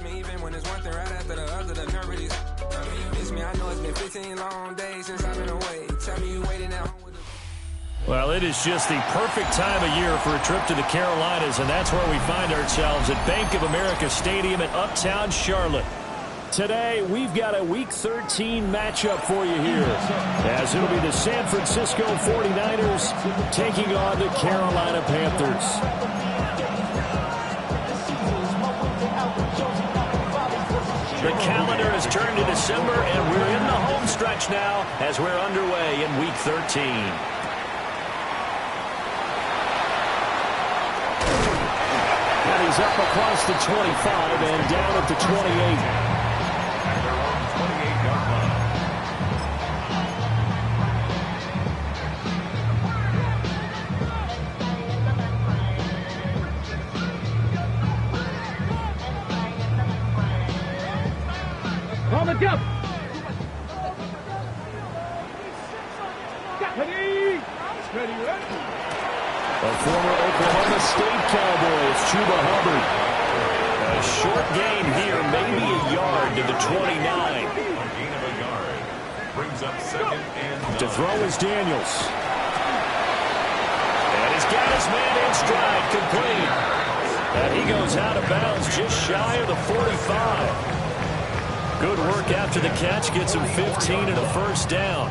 me even when it's one thing right after the other. The nerve of these. You miss me. I know it's been 15 long days since I've been away. Tell me you waiting out. Well, it is just the perfect time of year for a trip to the Carolinas, and that's where we find ourselves at Bank of America Stadium in Uptown Charlotte. Today, we've got a Week 13 matchup for you here, as it'll be the San Francisco 49ers taking on the Carolina Panthers. The calendar has turned to December, and we're in the home stretch now as we're underway in Week 13. He's up across the 25 and down at the 28. On the jump. Ready. A former Oklahoma State Cowboy, it's Chuba Hubbard. A short gain here, maybe a yard to the 29. Gain of a yard. Brings up second and 9. To throw is Daniels. And he's got his man in stride, complete. And he goes out of bounds just shy of the 45. Good work after the catch, gets him 15 and a first down.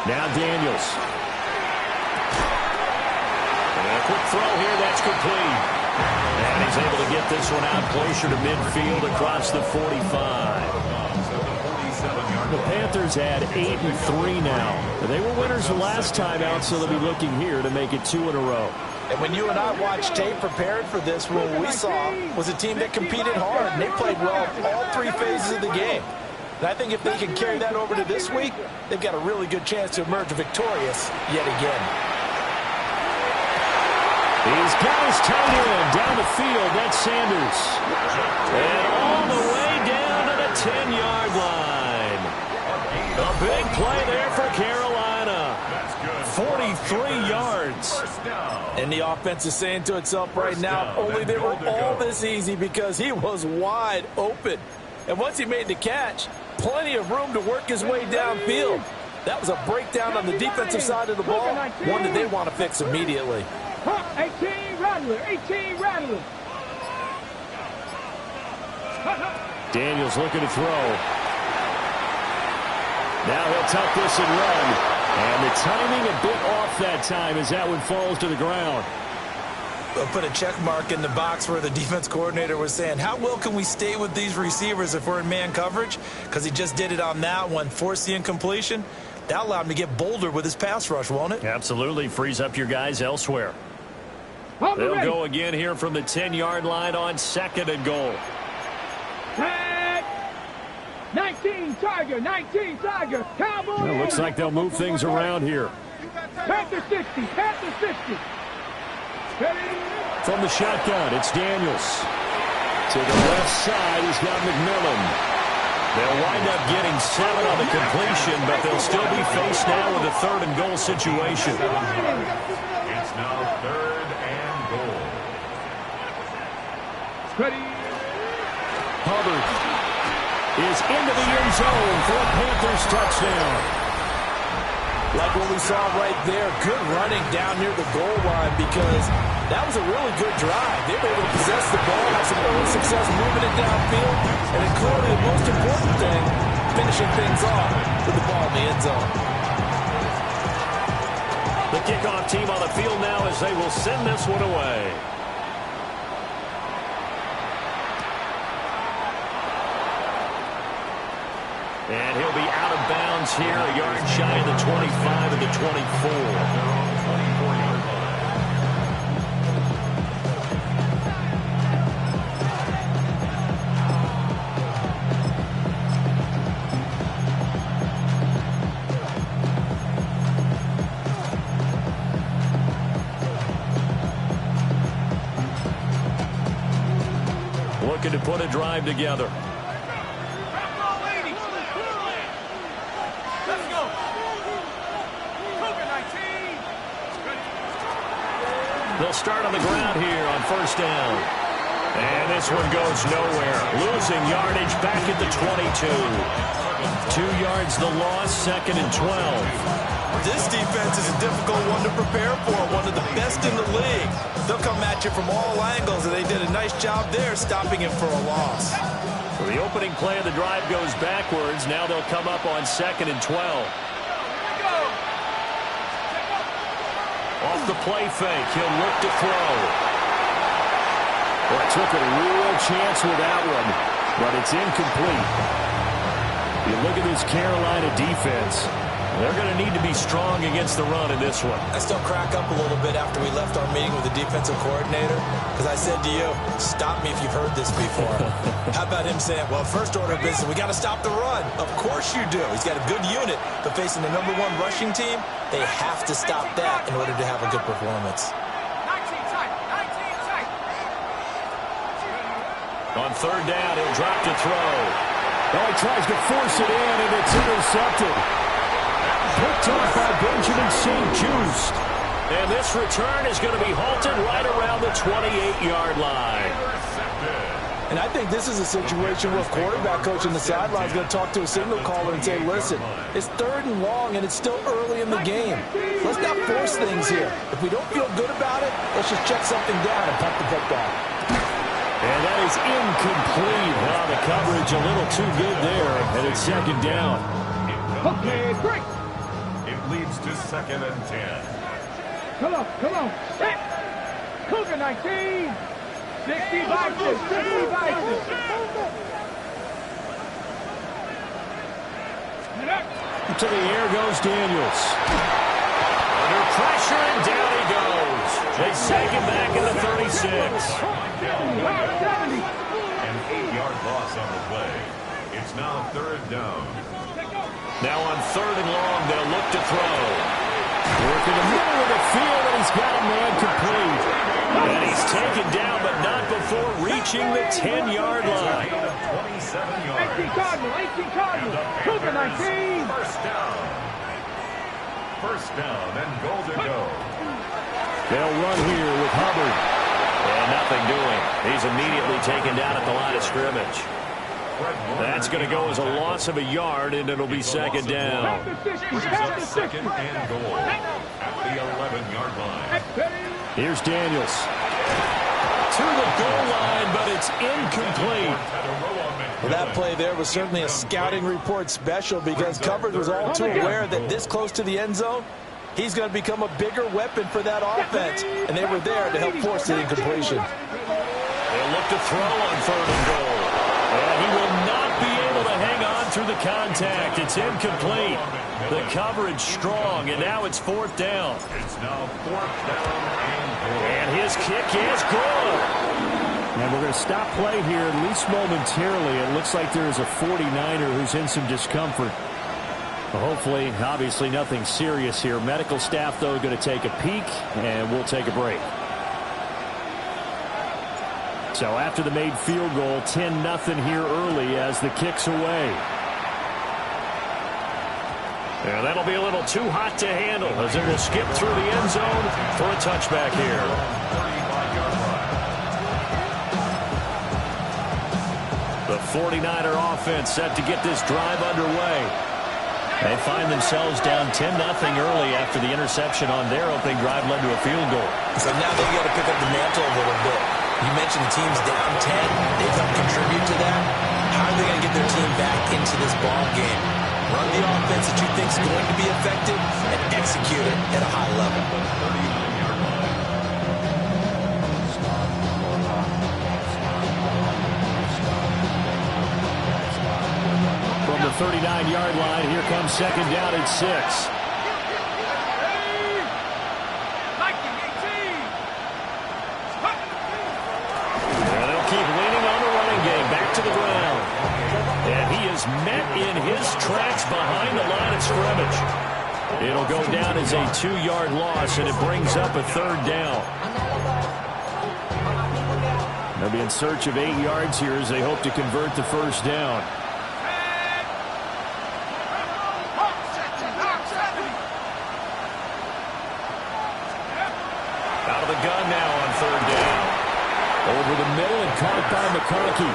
Now Daniels. And a quick throw here, that's complete. And he's able to get this one out closer to midfield across the 45. The Panthers had 8-3 now. They were winners the last time out, so they'll be looking here to make it 2 in a row. And when you and I watched tape prepared for this, what we saw was a team that competed hard, and they played well all 3 phases of the game. And I think if they can carry that over to this week, they've got a really good chance to emerge victorious yet again. He's got his tight end down the field. That's Sanders. And all the way down to the 10-yard line. A big play there for Carolina. 43 yards. And the offense is saying to itself right now, only they were all this easy because he was wide open. And once he made the catch, plenty of room to work his way downfield. That was a breakdown on the defensive side of the ball, one that they want to fix immediately. 18 Rattler, 18 Rattler. Daniels looking to throw. Now he'll tuck this and run. And the timing a bit off that time as that one falls to the ground. We'll put a check mark in the box where the defense coordinator was saying, how well can we stay with these receivers if we're in man coverage? Because he just did it on that one, forced the incompletion. That allowed him to get bolder with his pass rush, won't it? Absolutely. Frees up your guys elsewhere. They'll go again here from the 10-yard line on 2nd and goal. 19 Tiger, 19 Tiger, Cowboys. Well, looks like they'll move things around here. Panthers 50, Panthers 50. From the shotgun, it's Daniels. To the left side, he's got McMillan. They'll wind up getting 7 on the completion, but they'll still be faced now with a 3rd and goal situation. It's now 3rd and goal. Ready. Hubbard is into the end zone for a Panthers touchdown. Like what we saw right there, good running down near the goal line because that was a really good drive. They were able to possess the ball, have some early success moving it downfield, and then clearly the most important thing, finishing things off with the ball in the end zone. The kickoff team on the field now as they will send this one away. And he'll be out of bounds here, a yard shy of the 25 of the 24. Looking to put a drive together. start on the ground here on first down. And this one goes nowhere. Losing yardage back at the 22. 2 yards the loss, 2nd and 12. This defense is a difficult one to prepare for, one of the best in the league. They'll come at you from all angles, and they did a nice job there stopping him for a loss. So the opening play of the drive goes backwards. Now they'll come up on 2nd and 12. Off the play fake, he'll look to throw. Well, took a real chance with that one, but it's incomplete. You look at this Carolina defense. They're going to need to be strong against the run in this one. I still crack up a little bit after we left our meeting with the defensive coordinator, because I said to you, stop me if you've heard this before. How about him saying, well, first order of business, we got to stop the run. Of course you do. He's got a good unit, but facing the #1 rushing team, they have to stop that in order to have a good performance. 19 tight. 19 tight. On 3rd down, he'll drop to throw. Oh, he tries to force it in, and it's intercepted. Picked off by Benjamin St-Juste. And this return is going to be halted right around the 28-yard line. And I think this is a situation where a quarterback coach in the sideline is going to talk to a signal caller and say, listen, it's 3rd and long, and it's still early in the game. Let's not force things here. If we don't feel good about it, let's just check something down and punt the football. And that is incomplete. Wow, the coverage a little too good there, and it's 2nd down. Okay, break. It leads to 2nd and 10. Come on. Set. Cougar 19. 60 Vikings. 60 Vikings. To the air goes Daniels. Under pressure, and down he goes. They sag him back in the 36. An 8-yard loss on the play. It's now 3rd down. Now on 3rd and long, they'll look to throw. Work in the middle of the field, and he's got a man complete. And he's taken down, but not before reaching the 10-yard line. 27 yards. 18 Cardinal. Cougar 19. First down and goal to go. They'll run here with Hubbard. And nothing doing. He's immediately taken down at the line of scrimmage. That's going to go as a loss of a yard, and it'll be 2nd down. Brings up 2nd and goal at the 11-yard line. Here's Daniels. To the goal line, but it's incomplete. Well, that play there was certainly a scouting report special, because coverage was all too aware that this close to the end zone, he's going to become a bigger weapon for that offense, and they were there to help force the incompletion. They'll look to throw on 3rd and goal. And he will not be able to hang on through the contact. It's incomplete. The coverage strong, and now it's 4th down. It's now 4th down and goal. And his kick is good. And we're going to stop play here, at least momentarily. It looks like there is a 49er who's in some discomfort. Well, hopefully, obviously, nothing serious here. Medical staff, though, going to take a peek, and we'll take a break. So after the made field goal, 10-0 here early as the kick's away. And that'll be a little too hot to handle as it will skip through the end zone for a touchback here. The 49er offense set to get this drive underway. They find themselves down 10-0 early after the interception on their opening drive led to a field goal. So now they've got to pick up the mantle a little bit. You mentioned the team's down 10. They've helped contribute to that. How are they going to get their team back into this ball game? Run the offense that you think is going to be effective and execute it at a high level. From the 39-yard line, here comes 2nd down and 6. To the ground. And he is met in his tracks behind the line of scrimmage. It'll go down as a 2-yard loss, and it brings up a 3rd down. They'll be in search of 8 yards here as they hope to convert the 1st down. Out of the gun now Over the middle and caught by McConkey.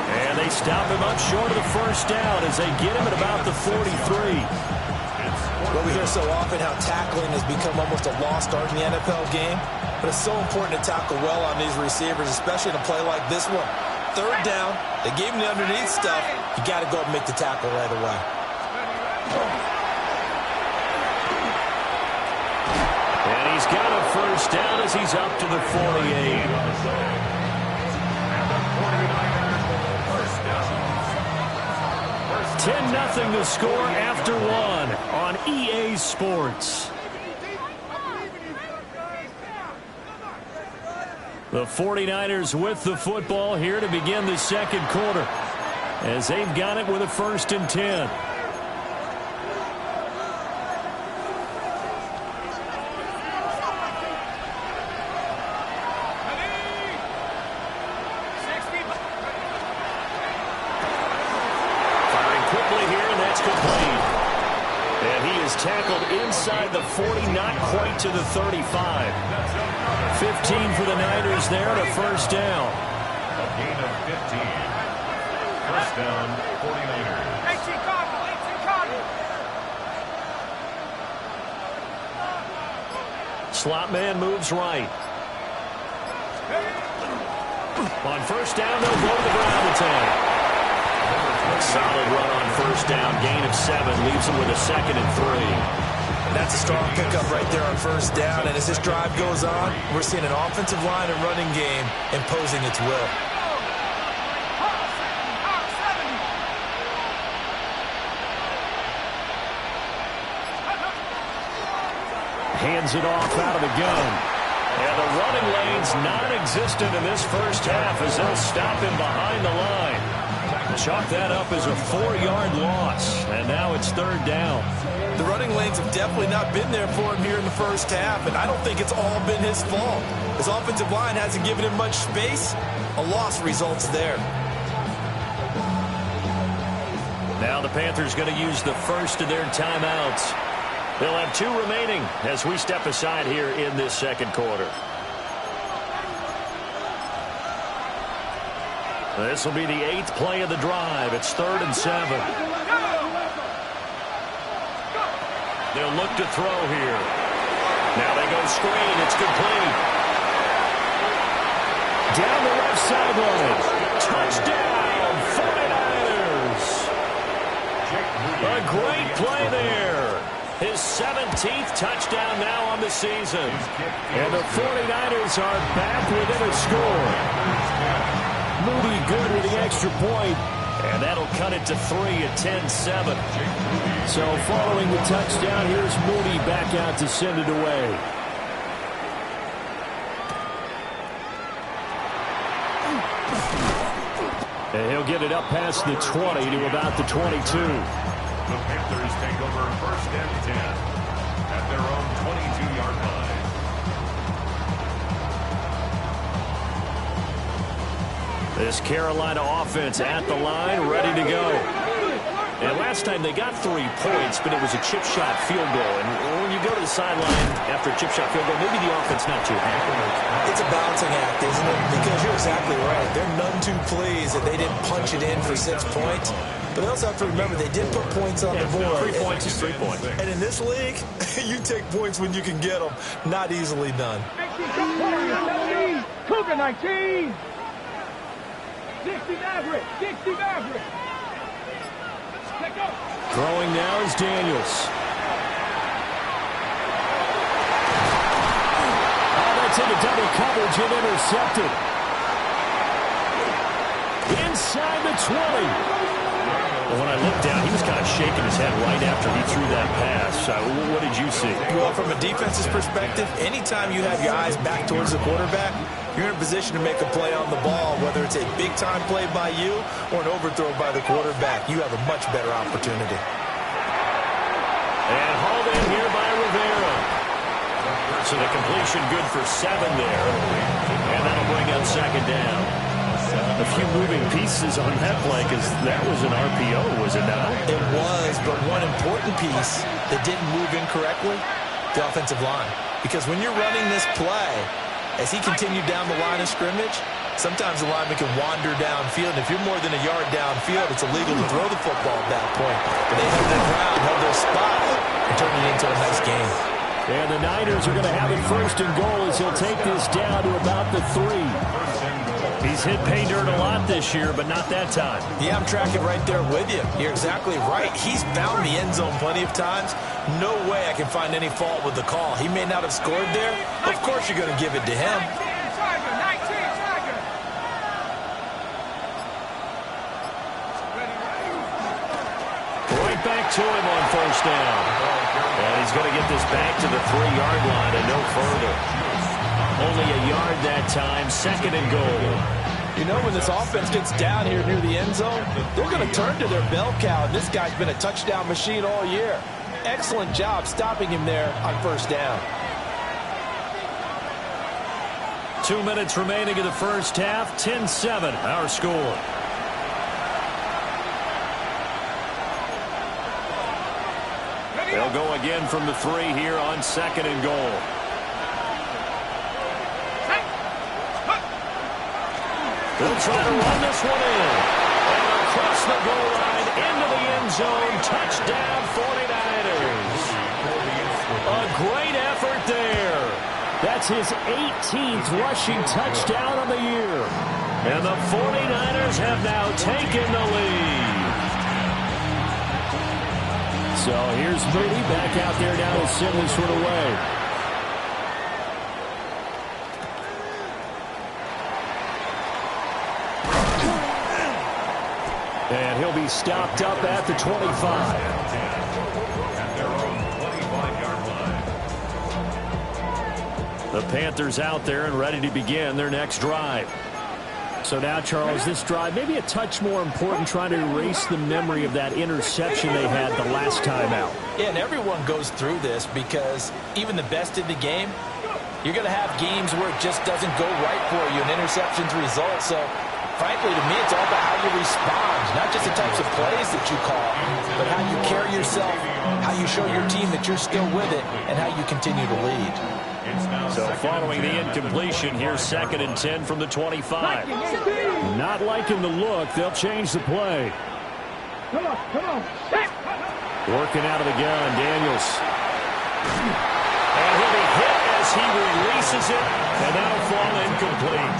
And they stop him up short of the first down as they get him at about the 43. Well, we hear so often how tackling has become almost a lost art in the NFL game. But it's so important to tackle well on these receivers, especially in a play like this one. Third down, they gave him the underneath stuff. You got to go and make the tackle right away. And he's got a first down as he's up to the 48. 10-0 to score after one on EA Sports. The 49ers with the football here to begin the second quarter as they've got it with a 1st and 10. Tackled inside the 40, not quite to the 35. 15 for the Niners there to first down. A gain of 15. First down, 49ers. Slot man moves right. On first down, they'll go to the ground attack. Solid run on first down, gain of 7, leaves them with a 2nd and 3. That's a strong pickup right there on first down, and as this drive goes on, we're seeing an offensive line and running game imposing its will. Hands it off out of the gun. And the running lane's non-existent in this first half as they'll stop him behind the line. Chalk that up as a 4-yard loss, and now it's 3rd down. The running lanes have definitely not been there for him here in the first half, and I don't think it's all been his fault. His offensive line hasn't given him much space. A loss results there. Now the Panthers going to use the first of their timeouts. They'll have 2 remaining as we step aside here in this second quarter. This will be the 8th play of the drive. It's 3rd and 7. They'll look to throw here. Now they go screen. It's complete. Down the left sideline. Touchdown, 49ers. A great play there. His 17th touchdown now on the season. And the 49ers are back within a score. Moody good with the extra point, and that'll cut it to 3 at 10-7. So following the touchdown, here's Moody back out to send it away. And he'll get it up past the 20 to about the 22. The Panthers take over 1st and 10 at their own 22-yard line. This Carolina offense at the line, ready to go. And last time they got 3 points, but it was a chip shot field goal. And when you go to the sideline after a chip shot field goal, maybe the offense not too happy. It's a balancing act, isn't it? Because you're exactly right. They're none too pleased that they didn't punch it in for 6 points. But they also have to remember they did put points on the board. 3 points is 3 points. And in this league, you take points when you can get them. Not easily done. Cougar 19. 60 Maverick. 60 Maverick. Throwing now is Daniels. Oh, that's into double coverage and intercepted. Inside the 20. Well, when I looked down, he was kind of shaking his head right after he threw that pass. What did you see? Well, from a defense's perspective, anytime you have your eyes back towards the quarterback, you're in a position to make a play on the ball, whether it's a big-time play by you or an overthrow by the quarterback. You have a much better opportunity. And hauled in here by Rivera. So the completion good for 7 there. And that'll bring up 2nd down. A few moving pieces on that play because that was an RPO, was it not? It was, but one important piece that didn't move incorrectly, the offensive line. Because when you're running this play, as he continued down the line of scrimmage, sometimes the lineman can wander downfield. And if you're more than a yard downfield, it's illegal to throw the football at that point. But they held their ground, held their spot, and turned it into a nice game. And the Niners are going to have it first and goal as he'll take this down to about the 3. He's hit pay dirt a lot this year, but not that time. Yeah, I'm tracking right there with you. You're exactly right. He's found the end zone plenty of times. No way I can find any fault with the call. He may not have scored there. Of course you're going to give it to him. Right back to him on first down. And he's going to get this back to the 3-yard line and no further. Only a yard that time, 2nd and goal. You know, when this offense gets down here near the end zone, they're going to turn to their bell cow. And this guy's been a touchdown machine all year. Excellent job stopping him there on first down. 2 minutes remaining in the first half. 10-7, our score. They'll go again from the 3 here on 2nd and goal. They'll try to run this one in. And across the goal line into the end zone. Touchdown 49ers. A great effort there. That's his 18th rushing touchdown of the year. And the 49ers have now taken the lead. So here's Moody back out there now to send this one away. And he'll be stopped up at the 25. At their own 25-yard line. The Panthers out there and ready to begin their next drive. So now, Charles, this drive maybe a touch more important, trying to erase the memory of that interception they had the last time out. Yeah, and everyone goes through this because even the best in the game, you're going to have games where it just doesn't go right for you, and interceptions result. So, frankly, to me, it's all about how you respond, not just the types of plays that you call, but how you carry yourself, how you show your team that you're still with it, and how you continue to lead. So following the incompletion, here's 2nd and 10 from the 25. Not liking the look. They'll change the play. Come on. Working out of the gun, Daniels. And he'll be hit as he releases it, and that'll fall incomplete.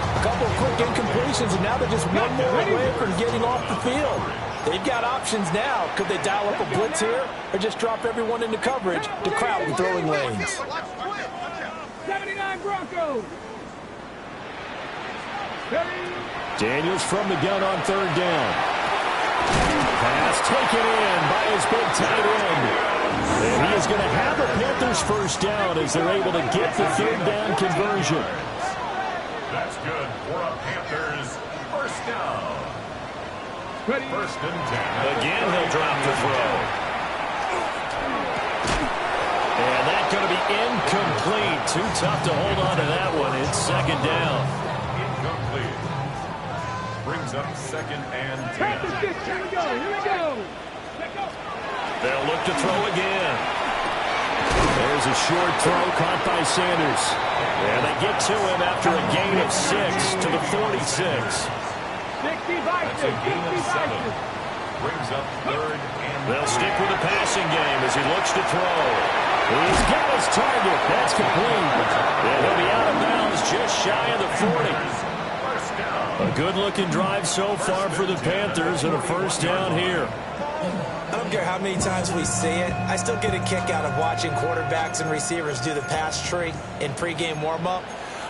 A couple of quick incompletions, and now they're just one more away from getting off the field. They've got options now. Could they dial up a blitz here or just drop everyone into coverage to crowd the throwing lanes? 79 Broncos. Daniels from the gun on 3rd down. Pass taken in by his big tight end. And he is going to have the Panthers first down as they're able to get the 3rd down conversion. That's good for a Panthers first down. 1st and 10. Again, he'll drop the throw. And that's going to be incomplete. Too tough to hold on to that one. It's 2nd down. Incomplete. Brings up 2nd and 10. Here we go. They'll look to throw again. There's a short throw caught by Sanders. And they get to him after a gain of 6 to the 46. That's a gain of 7. Brings up 3rd and 3. They'll stick with the passing game as he looks to throw. He's got his target. That's complete. And he'll be out of bounds just shy of the 40. First down. A good-looking drive so far for the Panthers and a first down here. I don't care how many times we see it. I still get a kick out of watching quarterbacks and receivers do the pass tree in pregame warm-up.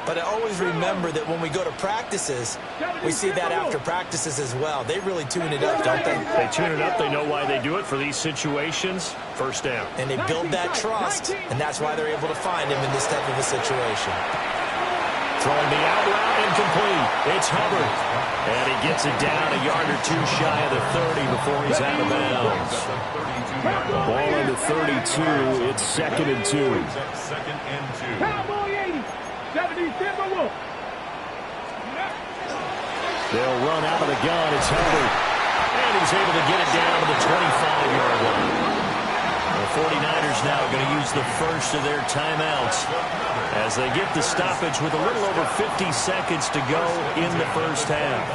But I always remember that when we go to practices, we see that after practices as well. They really tune it up, don't they? They tune it up. They know why they do it for these situations. First down. And they build that trust, and that's why they're able to find him in this type of a situation. Throwing the out route, incomplete. It's Hubbard. And he gets it down a yard or two shy of the 30 before he's out of bounds. Ball on the 32. It's 2nd and 2. Second and 2. Cowboy 80. 70 Timberwolves. They'll run out of the gun. It's Hubbard. And he's able to get it down to the 25-yard line. The 49ers now going to use the first of their timeouts as they get the stoppage with a little over 50 seconds to go in the first half.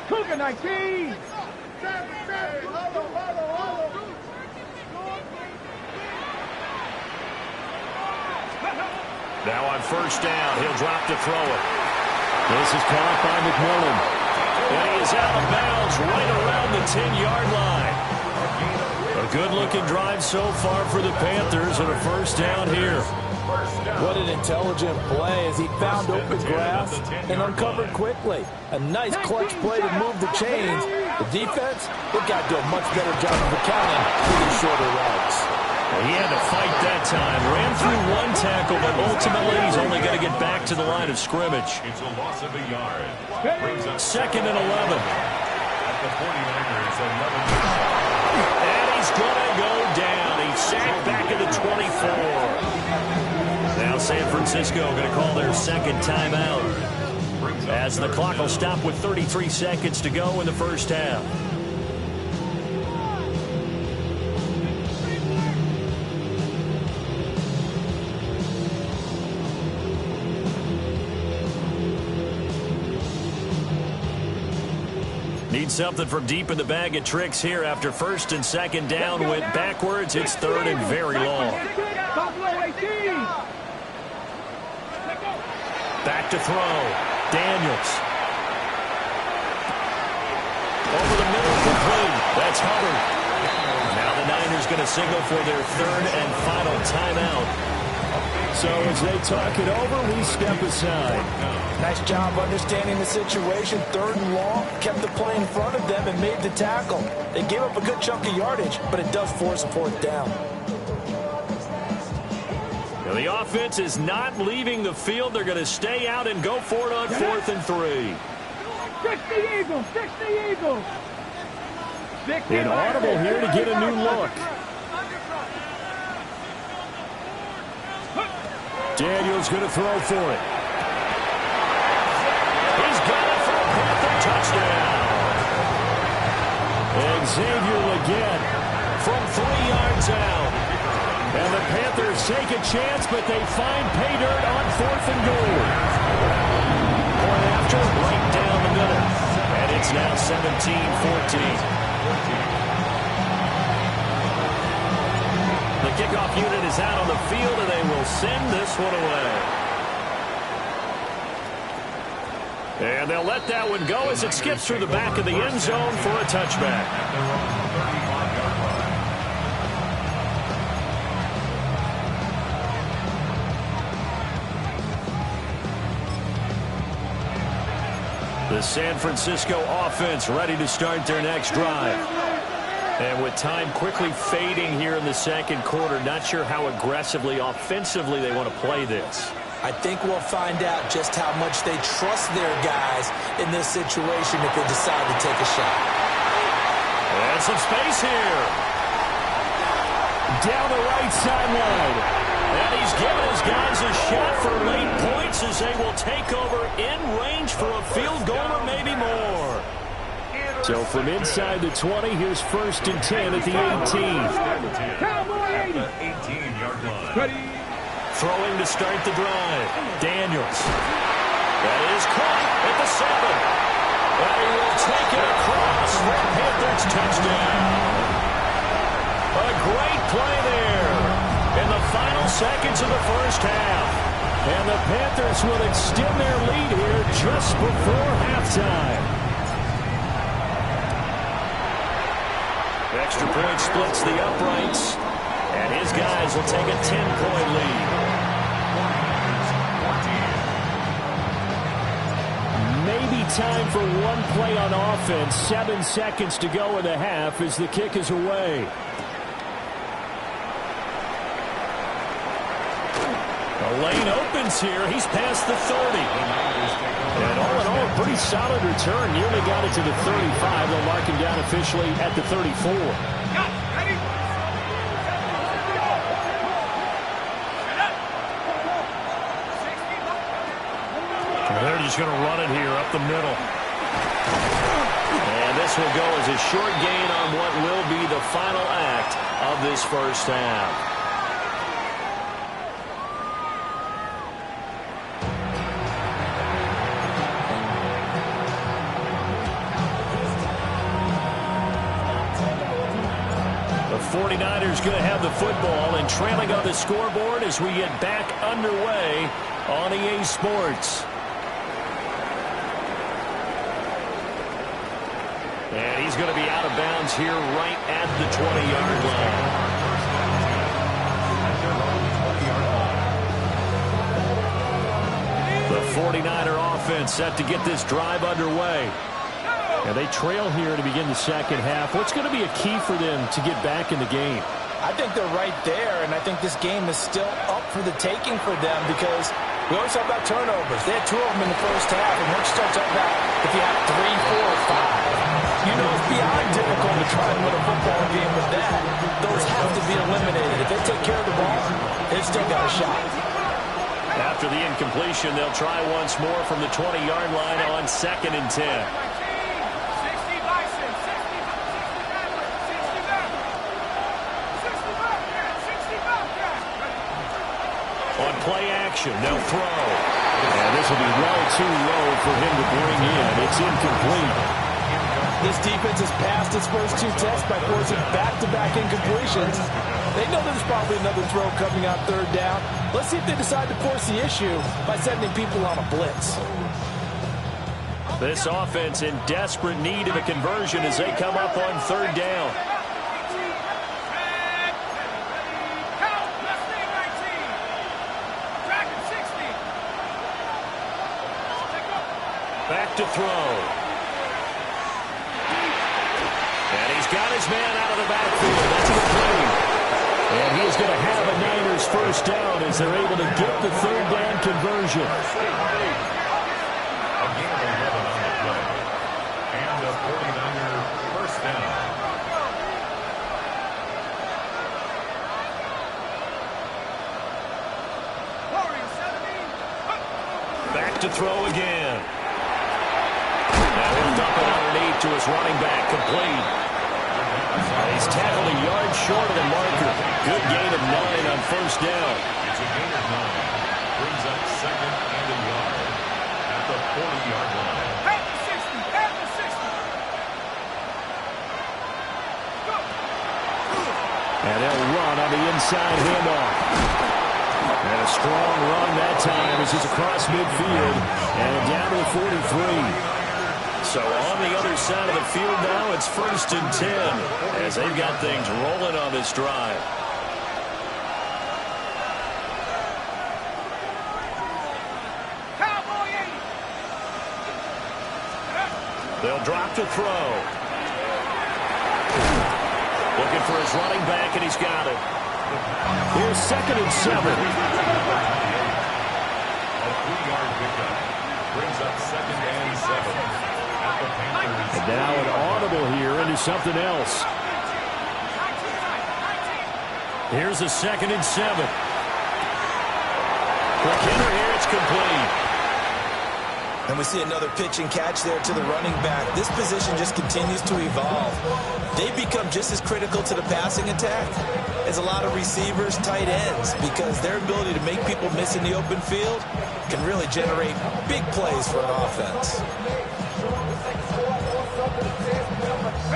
Cougar 19. Now on first down, he'll drop to throw it. This is caught by McMillan. And he is out of bounds right around the 10-yard line. A good-looking drive so far for the Panthers and a first down here. What an intelligent play as he found open grass and uncovered quickly. A nice clutch play to move the chains. The defense, they've got to do a much better job of accounting for these shorter routes. Well, he had to fight that time. Ran through one tackle, but ultimately he's only going to get back to the line of scrimmage. It's a loss of a yard. Second and 11. At the 49ers, 11. And he's going to go down. He's sacked back at the 24. Now San Francisco going to call their second timeout as the clock will stop with 33 seconds to go in the first half. Need something from deep in the bag of tricks here after first and second down went backwards. It's third and very long. Back to throw. Daniels. Over the middle, complete. That's Hubbard. Now the Niners going to signal for their third and final timeout. So as they talk it over, we step aside. Nice job understanding the situation. Third and long, kept the play in front of them and made the tackle. They gave up a good chunk of yardage, but it does force a fourth down. Now the offense is not leaving the field. They're going to stay out and go for it on 4th and 3. Fix the Eagles! Fix the Eagles! Inaudible here to get a new look. Daniels going to throw for it. He's got it for a Panther touchdown. Xavier Legette from 3 yards out. And the Panthers take a chance, but they find pay dirt on 4th and goal. Point after, right down the middle. And it's now 17-14. The kickoff unit is out on the field, and they will send this one away. And they'll let that one go as it skips through the back of the end zone for a touchback. The San Francisco offense ready to start their next drive. And with time quickly fading here in the second quarter, not sure how aggressively, offensively they want to play this. I think we'll find out just how much they trust their guys in this situation if they decide to take a shot. And some space here. Down the right sideline. And he's giving his guys a shot for late points as they will take over in range for a field goal or maybe more. So from inside the 20, here's 1st and 10 at the 18. Cowboy 80. 18-yard line. Throwing to start the drive. Daniels. That is caught at the 7. And he will take it across for a Panthers touchdown. A great play there in the final seconds of the first half. And the Panthers will extend their lead here just before halftime. Extra point splits the uprights, and his guys will take a 10-point lead. Maybe time for one play on offense. 7 seconds to go in the half as the kick is away. The lane opens here. He's past the 30. And all in all, a pretty solid return. Nearly got it to the 35. They'll mark him down officially at the 34. He's going to run it here up the middle. And this will go as a short gain on what will be the final act of this first half. The 49ers going to have the football and trailing on the scoreboard as we get back underway on EA Sports. And he's going to be out of bounds here right at the 20-yard line. The 49er offense set to get this drive underway. And they trail here to begin the second half. What's going to be a key for them to get back in the game? I think they're right there, and I think this game is still up for the taking for them because we always talk about turnovers. They had 2 of them in the first half, and once you start talking about if you have 3, 4, 5, you know it's beyond difficult to try and win a football game with that. Those have to be eliminated. If they take care of the ball, they've still got a shot. After the incompletion, they'll try once more from the 20-yard line on 2nd and 10. On play action, they'll throw. And this will be well too low for him to bring in. It's incomplete. This defense has passed its first 2 tests by forcing back-to-back incompletions. They know there's probably another throw coming on 3rd down. Let's see if they decide to force the issue by sending people on a blitz. This offense in desperate need of a conversion as they come up on 3rd down. Back to throw. And he's got his man out of the backfield. That's the play. And he is going to have a Niners first down as they're able to get the 3rd down conversion. A gain of 11 on the play. And a 49er first down. Back to throw again. Now he'll dump it underneath to his running back, complete. He's tackled a yard short of the marker. Good gain of 9 on first down. It's a gain of 9. Brings up 2nd and a yard at the 40-yard line. At the 60, at the 60. Go. And they'll run on the inside handoff. And a strong run that time as he's across midfield and down to the 43. So on the other side of the field now, it's 1st and 10 as they've got things rolling on this drive. Cowboy 80. They'll drop to throw. Looking for his running back, and he's got it. Here's 2nd and 7. A 3-yard pickup. Brings up 2nd and 7. And now an audible here into something else. Here's a 2nd and 7. Quick hitter here, it's complete. And we see another pitch and catch there to the running back. This position just continues to evolve. They've become just as critical to the passing attack as a lot of receivers, tight ends, because their ability to make people miss in the open field can really generate big plays for an offense.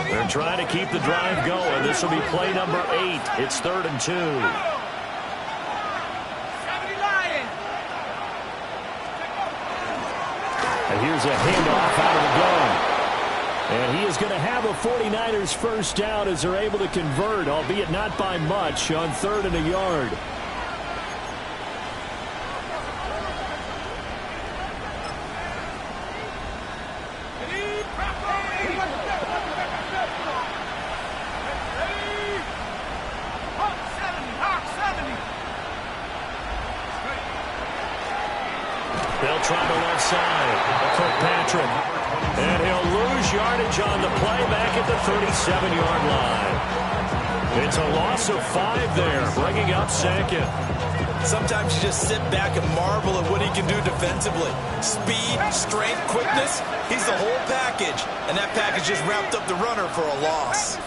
They're trying to keep the drive going. This will be play number 8. It's 3rd and 2. And here's a handoff out of the gun. And he is going to have a 49ers first down as they're able to convert, albeit not by much, on 3rd and a yard. They'll try the left side. Kirkpatrick. And he'll lose yardage on the play back at the 37-yard line. It's a loss of 5 there, bringing up second. Sometimes you just sit back and marvel at what he can do defensively. Speed, strength, quickness, he's the whole package. And that package just wrapped up the runner for a loss.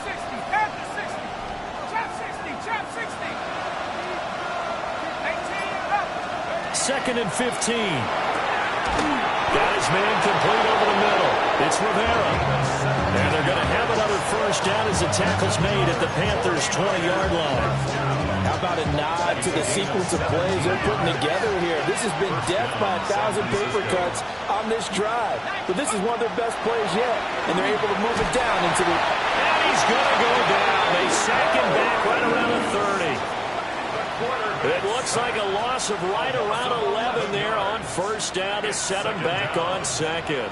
Second and 15. Got his man complete over the middle. It's Rivera. And they're going to have another first down as the tackle's made at the Panthers' 20-yard line. How about a nod to the sequence of plays they're putting together here? This has been death by 1,000 paper cuts on this drive. But this is one of their best plays yet. And they're able to move it down into the... And he's going to go down. They sack him back right around the 30. It looks like a loss of right around 11 there on first down to set him back on second.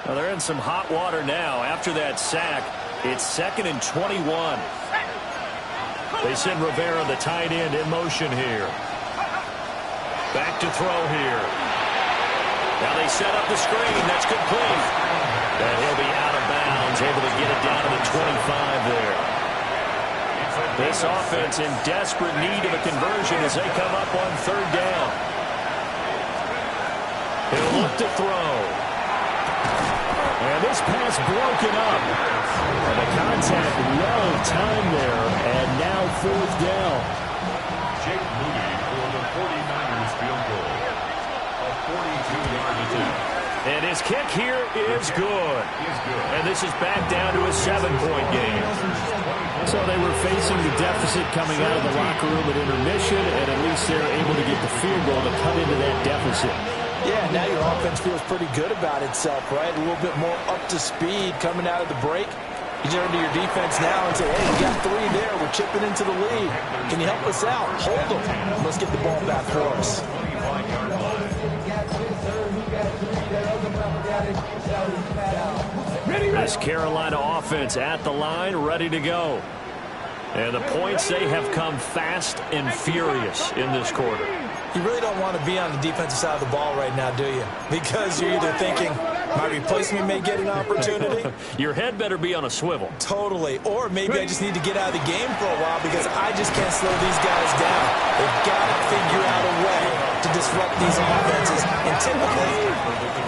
Well, they're in some hot water now. After that sack, it's second and 21. They send Rivera, the tight end, in motion here. Back to throw here. Now they set up the screen. That's complete. And he'll be out of bounds, able to get it down to the 25 there. This offense in desperate need of a conversion as they come up on third down. He'll look to throw. And this pass broken up. And the contact well timed there. And now fourth down. Jake Moody for the 49ers field goal. A 42-yard attempt. And his kick here is good. And this is back down to a 7-point game. So they were facing the deficit coming out of the locker room at intermission, and at least they're able to get the field goal to cut into that deficit. Yeah, now your offense feels pretty good about itself, right? A little bit more up to speed coming out of the break. You turn to your defense now and say, hey, we got 3 there. We're chipping into the lead. Can you help us out? Hold them. Let's get the ball back for us. This Carolina offense at the line, ready to go. And the points, they have come fast and furious in this quarter. You really don't want to be on the defensive side of the ball right now, do you? Because you're either thinking, my replacement may get an opportunity. Your head better be on a swivel. Totally. Or maybe I just need to get out of the game for a while because I just can't slow these guys down. They've got to figure out a way to disrupt these offenses. And typically,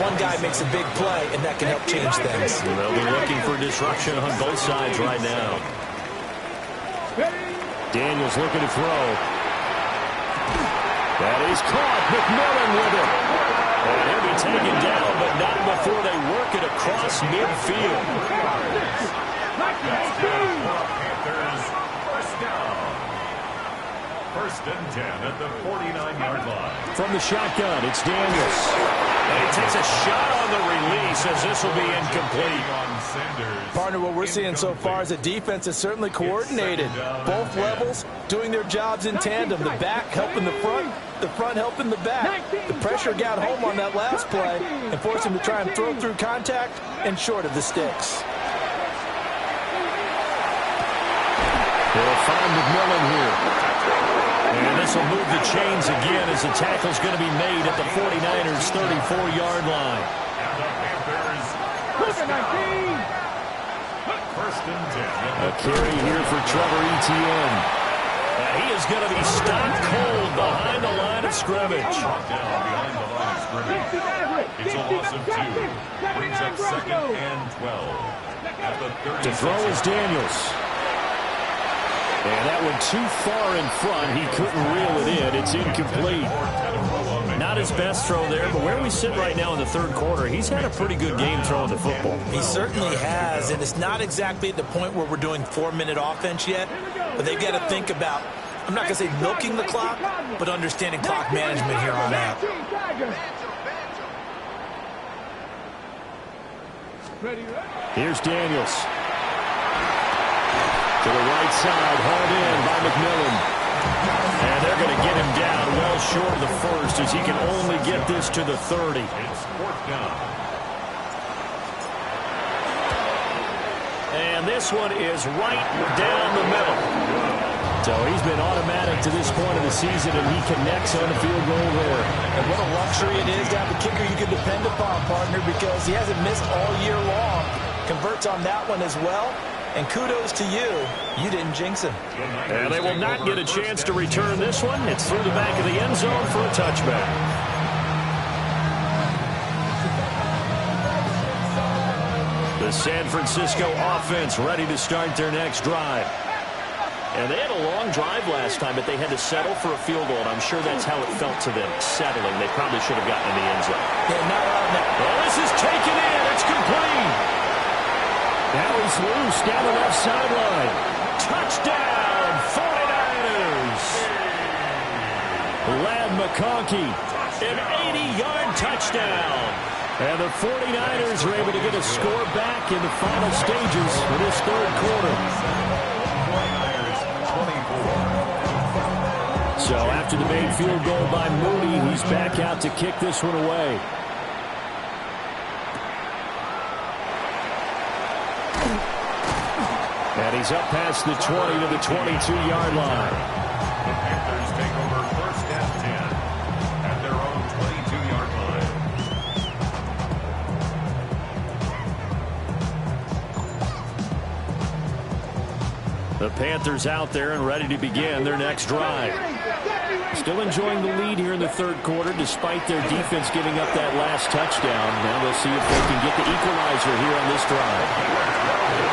one guy makes a big play, and that can help change things. They'll be looking for disruption on both sides right now. Daniels looking to throw. That is caught. McMillan with it. And he'll be taken down, but not before they work it across midfield. Panthers, first down. First and 10 at the 49-yard line. From the shotgun, it's Daniels. And he takes a shot on the release as this will be incomplete. Partner, what we're seeing so far is a defense that's certainly coordinated. Both levels doing their jobs in tandem. The back helping the front helping the back. The pressure got home on that last play and forced him to try and throw through contact and short of the sticks. They'll find McMillan here. And this will move the chains again as the tackle's going to be made at the 49ers' 34-yard line. And the Panthers, first and 10. A carry here for Trevor Etienne. And he is going to be stopped cold behind the line of scrimmage. Down behind the line of scrimmage. It's a loss of 2. Brings up second and 12. At the 36. To throw is Daniels. And that one too far in front. He couldn't reel it in. It's incomplete. Not his best throw there, but where we sit right now in the third quarter, he's had a pretty good game throwing the football. He certainly has, and it's not exactly at the point where we're doing 4-minute offense yet, but they've got to think about, I'm not going to say milking the clock, but understanding clock management here on out. Here's Daniels. To the right side, hauled in by McMillan. And they're going to get him down well short of the first as he can only get this to the 30. It's fourth down. And this one is right down the middle. So he's been automatic to this point of the season, and he connects on a field goal there. And what a luxury it is to have a kicker you can depend upon, partner, because he hasn't missed all year long. Converts on that one as well. And kudos to you. You didn't jinx him. And they will not get a chance to return this one. It's through the back of the end zone for a touchback. The San Francisco offense ready to start their next drive. And they had a long drive last time, but they had to settle for a field goal, and I'm sure that's how it felt to them, settling. They probably should have gotten in the end zone. Yeah, not on that. Well, this is taken in. It's complete. Now he's loose down the left sideline. Touchdown, 49ers. Ladd McConkey, an 80-yard touchdown. And the 49ers are able to get a score back in the final stages for this third quarter. So after the made field goal by Mooney, he's back out to kick this one away. And he's up past the 20 to the 22-yard line. The Panthers take over first and 10 at their own 22-yard line. The Panthers out there and ready to begin their next drive. Still enjoying the lead here in the third quarter despite their defense giving up that last touchdown. Now they'll see if they can get the equalizer here on this drive.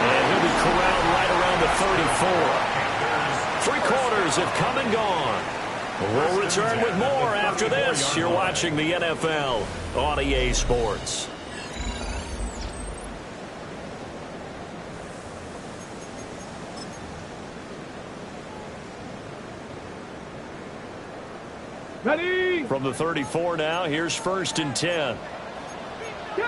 And he'll be corralled right around the 34. 3 quarters have come and gone. We'll return with more after this. You're watching the NFL on EA Sports. Ready? From the 34 now, here's first and 10. Go!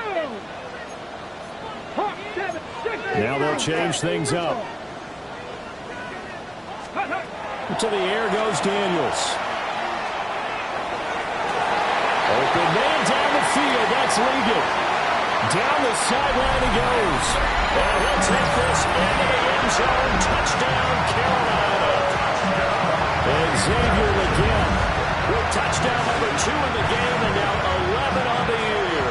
Hawk, 7, 6, Now they'll change things up. To the air goes Daniels. Open man down the field. That's Ligon. Down the sideline he goes. And he'll take this into the end zone. Touchdown, Carolina. And Xavier again with touchdown number 2 in the game, and now 11 on the year.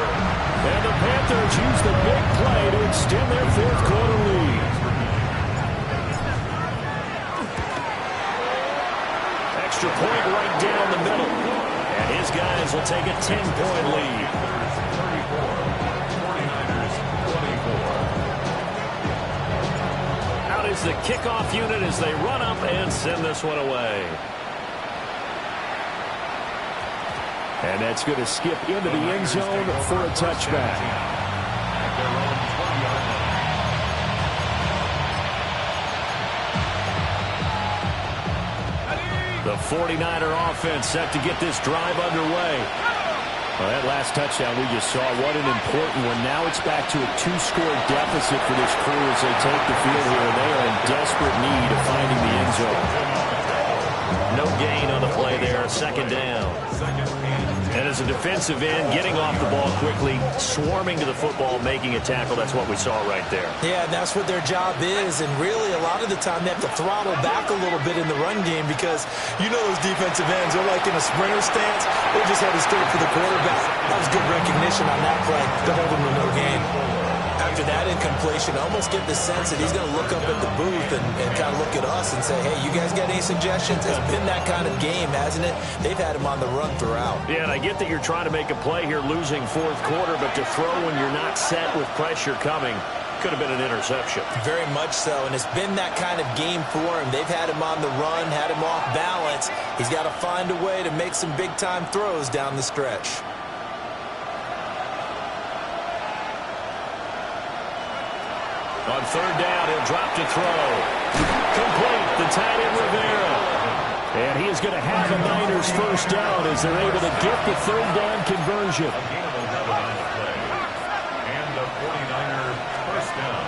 And the Panthers use the big play to extend their fourth quarter lead. Extra point right down the middle. And his guys will take a 10-point lead. 34, 49ers 24. Out is the kickoff unit as they run up and send this one away. And that's going to skip into the end zone for a touchback. The 49er offense set to get this drive underway. Well, that last touchdown we just saw, what an important one. Now it's back to a 2-score deficit for this crew as they take the field here. They are in desperate need of finding the end zone. No gain on the play there, second down. And as a defensive end, getting off the ball quickly, swarming to the football, making a tackle, that's what we saw right there. Yeah, that's what their job is, and really a lot of the time they have to throttle back a little bit in the run game because you know those defensive ends are like in a sprinter stance. They just headed straight for the quarterback. That was good recognition on that play to hold them to no gain. After that incompletion, I almost get the sense that he's going to look up at the booth and kind of look at us and say, hey, you guys got any suggestions? It's been that kind of game, hasn't it? They've had him on the run throughout. Yeah, and I get that you're trying to make a play here losing fourth quarter, but to throw when you're not set with pressure coming could have been an interception. Very much so, and it's been that kind of game for him. They've had him on the run, had him off balance. He's got to find a way to make some big-time throws down the stretch. On third down, he'll drop to throw. Complete, the tight end Rivera. And he is going to have a Niners first down as they're able to get the third down conversion. And the 49er first down.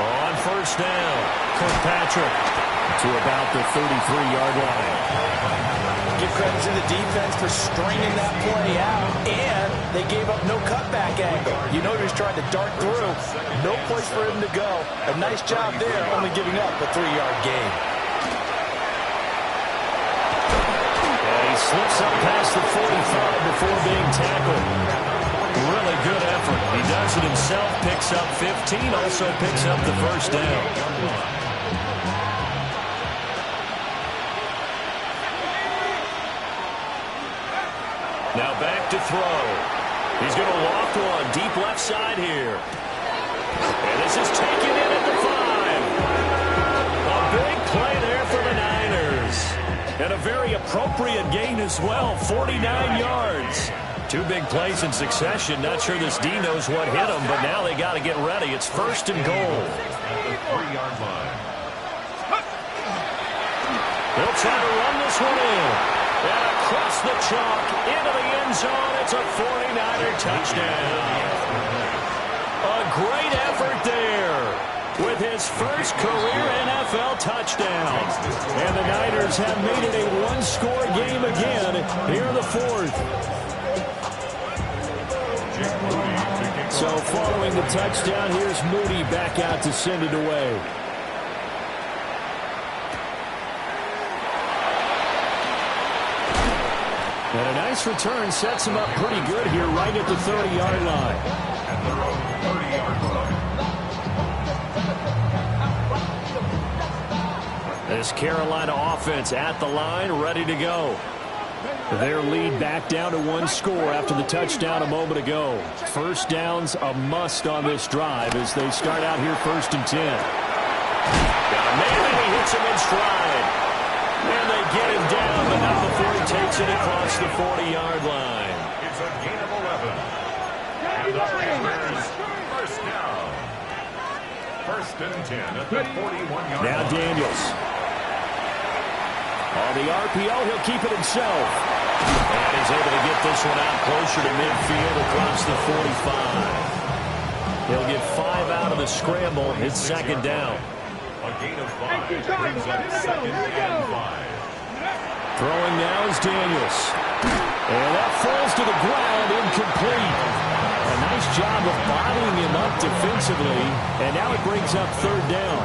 On first down, Kirkpatrick to about the 33-yard line. Give credit to the defense for stringing that play out, and they gave up no cutback angle. You know he was trying to dart through. No place for him to go. A nice job there, only giving up a 3-yard gain. Slips up past the 45 before being tackled. Really good effort. He does it himself, picks up 15, also picks up the first down. Now back to throw. He's going to loft one deep left side here. And this is taken in at the 5. A big play there for the Niners. And a very appropriate gain as well, 49 yards. Two big plays in succession. Not sure this D knows what hit him, but now they got to get ready. It's first and goal. At the 3-yard line. He'll try to run this one in. And across the chalk, into the end zone. It's a 49er touchdown. A great effort there with his first career NFL touchdown. And the Niners have made it a one-score game again here in the fourth. So following the touchdown, here's Moody back out to send it away. And a nice return sets him up pretty good here right at the 30-yard line. At their own 30-yard line. This Carolina offense at the line, ready to go. Their lead back down to one score after the touchdown a moment ago. First down's a must on this drive as they start out here first and 10. Got a man, and he hits him in stride. And they get him down, but not before he takes it across the 40-yard line. It's a gain of 11. And the Panthers first down. First and 10 at the 41-yard line. Now Daniels. On the RPO, he'll keep it himself. And he's able to get this one out closer to midfield across the 45. He'll get 5 out of the scramble. His second down. A gain of 5 brings up second and 5. Throwing now is Daniels. And that falls to the ground, incomplete. A nice job of bottling him up defensively. And now it brings up third down.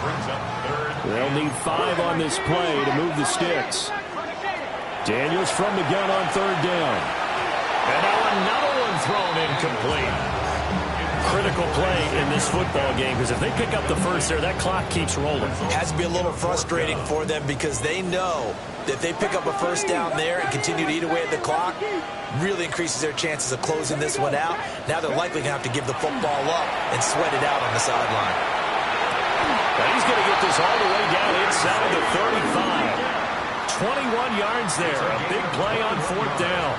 Brings up third. They'll need 5 on this play to move the sticks. Daniels from the gun on third down. And now another one thrown incomplete. Critical play in this football game because if they pick up the first there, that clock keeps rolling. Has to be a little frustrating for them because they know that they pick up a first down there and continue to eat away at the clock, really increases their chances of closing this one out. Now they're likely going to have to give the football up and sweat it out on the sideline. Now he's going to get this all the way down inside the 35. 21 yards there. A big play on fourth down.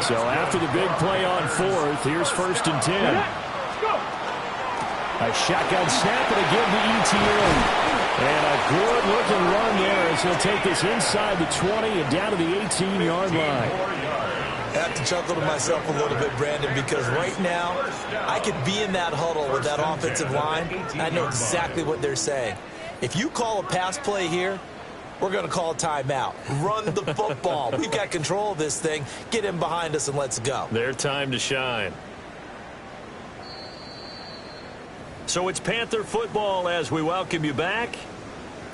So after the big play on fourth, here's first and 10. A shotgun snap and again to ETN. And a good-looking run there as he'll take this inside the 20 and down to the 18-yard line. I have to chuckle to myself a little bit, Brandon, because right now I could be in that huddle with that offensive line. And I know exactly what they're saying. If you call a pass play here, we're going to call a timeout. Run the football. We've got control of this thing. Get him behind us and let's go. Their time to shine. So it's Panther football as we welcome you back.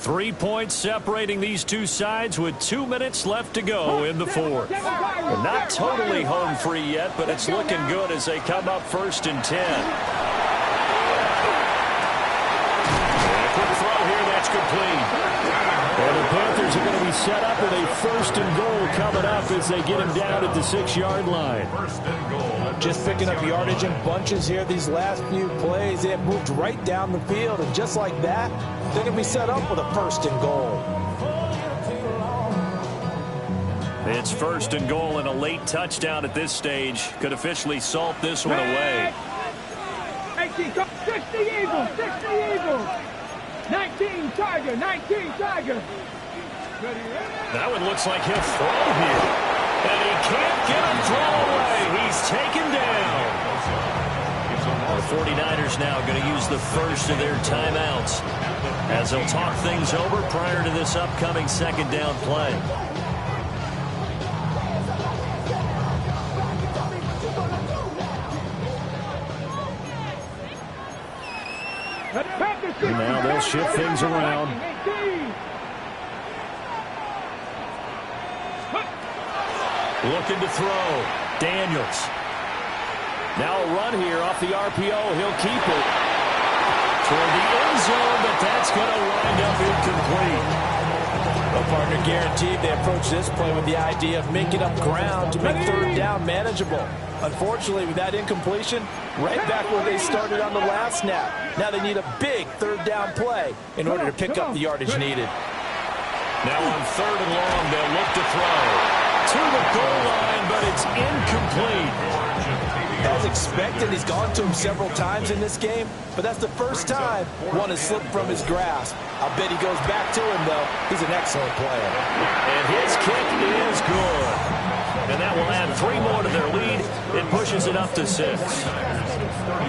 3 points separating these two sides with 2 minutes left to go in the fourth. And not totally home free yet, but it's looking good as they come up first and 10. And a quick throw here, that's complete. And the Panthers are going to be set up with a first and goal coming up as they get him down at the 6-yard line. First and goal. Just picking up yardage in bunches here these last few plays. They have moved right down the field, and just like that, they're going to be set up with a first and goal. It's first and goal, and a late touchdown at this stage could officially salt this one away. 60 Eagles, 60 Eagles. 19 Tiger, 19 Tiger. That one looks like he'll throw here. And he can't get a throw away. He's taken down. The 49ers now going to use the first of their timeouts as they'll talk things over prior to this upcoming second down play. Now they'll shift things around. Looking to throw. Daniels. Now a run here off the RPO. He'll keep it toward the end zone, but that's going to wind up incomplete. Well, partner, guaranteed they approach this play with the idea of making up ground to make third down manageable. Unfortunately, with that incompletion, right back where they started on the last snap. Now they need a big third down play in order to pick up the yardage needed. Now on 3rd and long, they'll look to throw to the goal line, but it's incomplete. As expected, he's gone to him several times in this game, but that's the first time one has slipped from his grasp. I'll bet he goes back to him, though. He's an excellent player. And his kick is good. And that will add 3 more to their lead. It pushes it up to 6.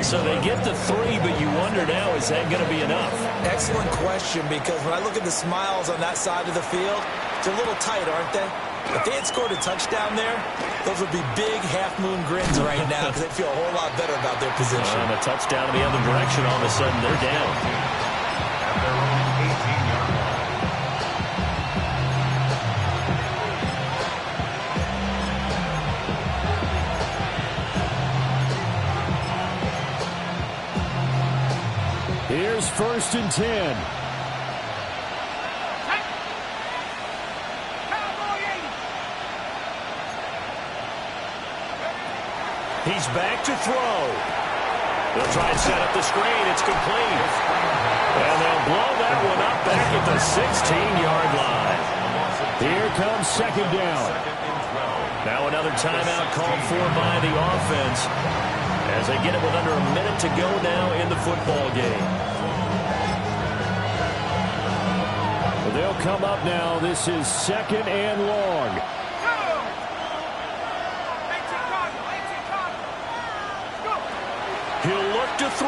So they get to 3, but you wonder now, is that going to be enough? Excellent question, because when I look at the smiles on that side of the field, they're a little tight, aren't they? If they had scored a touchdown there, those would be big half-moon grins right now because they'd feel a whole lot better about their position. And a touchdown in the other direction, all of a sudden they're down. At their own 18-yard line. Here's 1st and 10. He's back to throw. They'll try and set up the screen. It's complete. And they'll blow that one up back at the 16-yard line. Here comes 2nd down. Now another timeout called for by the offense as they get it with under a minute to go now in the football game. They'll come up now. This is 2nd and long. He'll look to throw.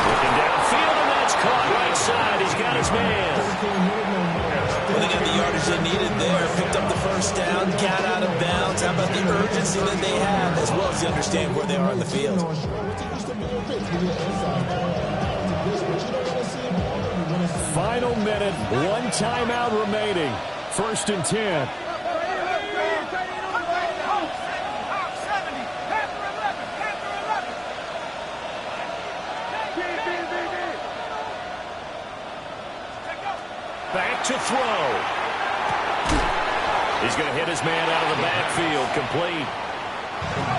Looking downfield, and that's caught right side. He's got his man. Well, they got the yardage they needed there. Picked up the first down, got out of bounds. How about the urgency that they have, as well as they understand where they are on the field. Final minute, 1 timeout remaining. 1st and 10. Back to throw. He's going to hit his man out of the backfield. Complete.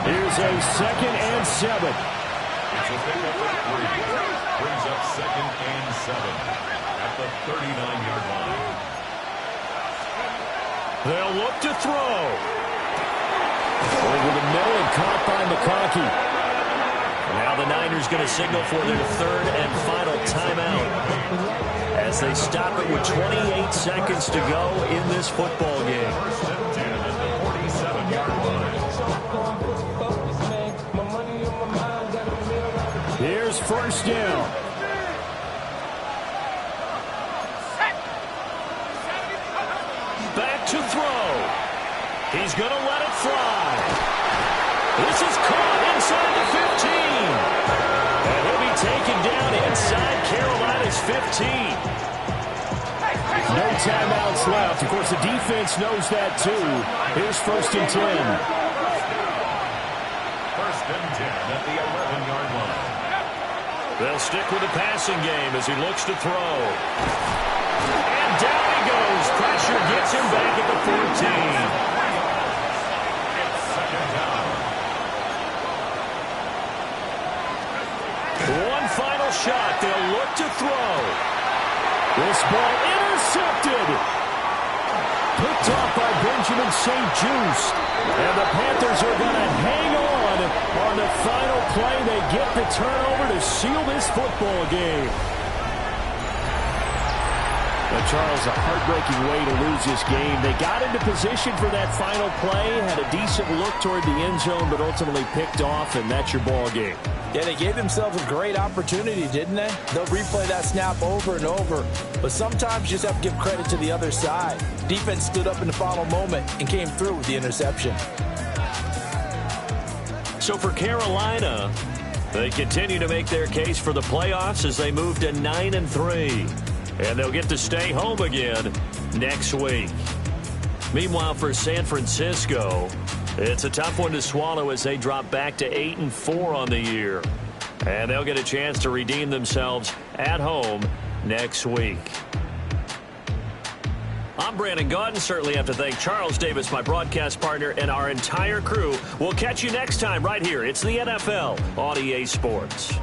Here's a 2nd and 7. It's a pickup at 3. Brings up 2nd and 7 at the 39-yard line. They'll look to throw. Over the middle and caught by McConkey. Now the Niners going to signal for their 3rd and final timeout as they stop it with 28 seconds to go in this football game. 1st and 10 at the 47-yard line. Here's 1st down. Back to throw. He's going to let it fly. This is caught inside the 15. And he'll be taken down inside Carolina's 15. No timeouts left. Of course, the defense knows that, too. Here's 1st and 10. 1st and 10 at the 11-yard line. They'll stick with the passing game as he looks to throw. And down he goes. Pressure gets him back at the 14. 2nd down. One final shot. They'll look to throw. This ball intercepted. Picked off by Benjamin St-Juste. And the Panthers are going to hang on the final play. They get the turnover to seal this football game. Now, Charles, a heartbreaking way to lose this game. They got into position for that final play, had a decent look toward the end zone, but ultimately picked off, and that's your ball game. Yeah, they gave themselves a great opportunity, didn't they? They'll replay that snap over and over, but sometimes you just have to give credit to the other side. Defense stood up in the final moment and came through with the interception. So for Carolina, they continue to make their case for the playoffs as they move to 9-3. And they'll get to stay home again next week. Meanwhile, for San Francisco, it's a tough one to swallow as they drop back to 8-4 on the year. And they'll get a chance to redeem themselves at home next week. I'm Brandon Gaudin. Certainly have to thank Charles Davis, my broadcast partner, and our entire crew. We'll catch you next time right here. It's the NFL on EA Sports.